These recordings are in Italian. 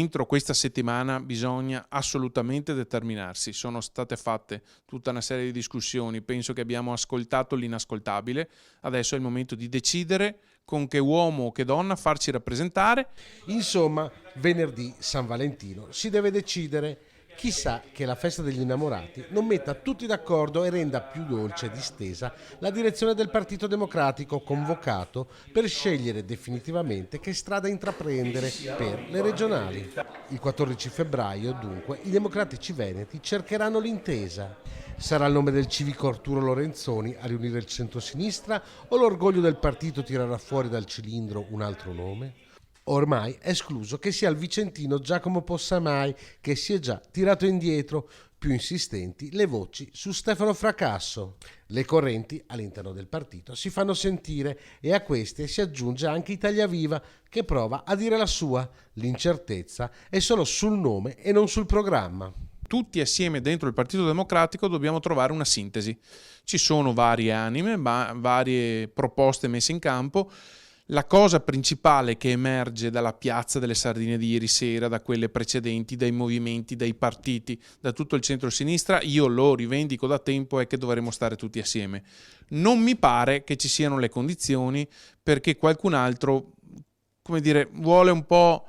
entro questa settimana bisogna assolutamente determinarsi. Sono state fatte tutta una serie di discussioni, penso che abbiamo ascoltato l'inascoltabile, adesso è il momento di decidere con che uomo o che donna farci rappresentare. Insomma, venerdì San Valentino si deve decidere. Chissà che la festa degli innamorati non metta tutti d'accordo e renda più dolce e distesa la direzione del Partito Democratico convocato per scegliere definitivamente che strada intraprendere per le regionali. Il 14 febbraio, dunque, i democratici veneti cercheranno l'intesa. Sarà il nome del civico Arturo Lorenzoni a riunire il centrosinistra o l'orgoglio del partito tirerà fuori dal cilindro un altro nome? Ormai è escluso che sia il vicentino Giacomo Possamai che si è già tirato indietro, più insistenti le voci su Stefano Fracasso. Le correnti all'interno del partito si fanno sentire e a queste si aggiunge anche Italia Viva che prova a dire la sua. L'incertezza è solo sul nome e non sul programma. Tutti assieme dentro il Partito Democratico dobbiamo trovare una sintesi. Ci sono varie anime, varie proposte messe in campo. La cosa principale che emerge dalla piazza delle Sardine di ieri sera, da quelle precedenti, dai movimenti, dai partiti, da tutto il centro-sinistra, io lo rivendico da tempo, è che dovremo stare tutti assieme. Non mi pare che ci siano le condizioni perché qualcun altro, come dire, vuole un po'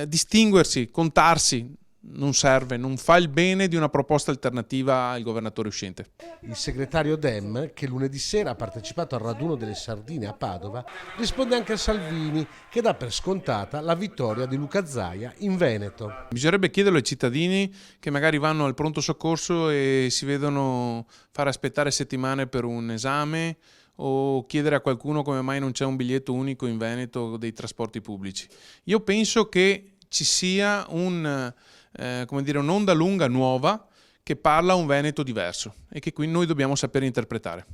distinguersi, contarsi. Non serve, non fa il bene di una proposta alternativa al governatore uscente. Il segretario Dem, che lunedì sera ha partecipato al raduno delle Sardine a Padova, risponde anche a Salvini, che dà per scontata la vittoria di Luca Zaia in Veneto. Bisognerebbe chiederlo ai cittadini che magari vanno al pronto soccorso e si vedono fare aspettare settimane per un esame, o chiedere a qualcuno come mai non c'è un biglietto unico in Veneto dei trasporti pubblici. Io penso che ci sia un'onda lunga nuova che parla un Veneto diverso e che qui noi dobbiamo sapere interpretare.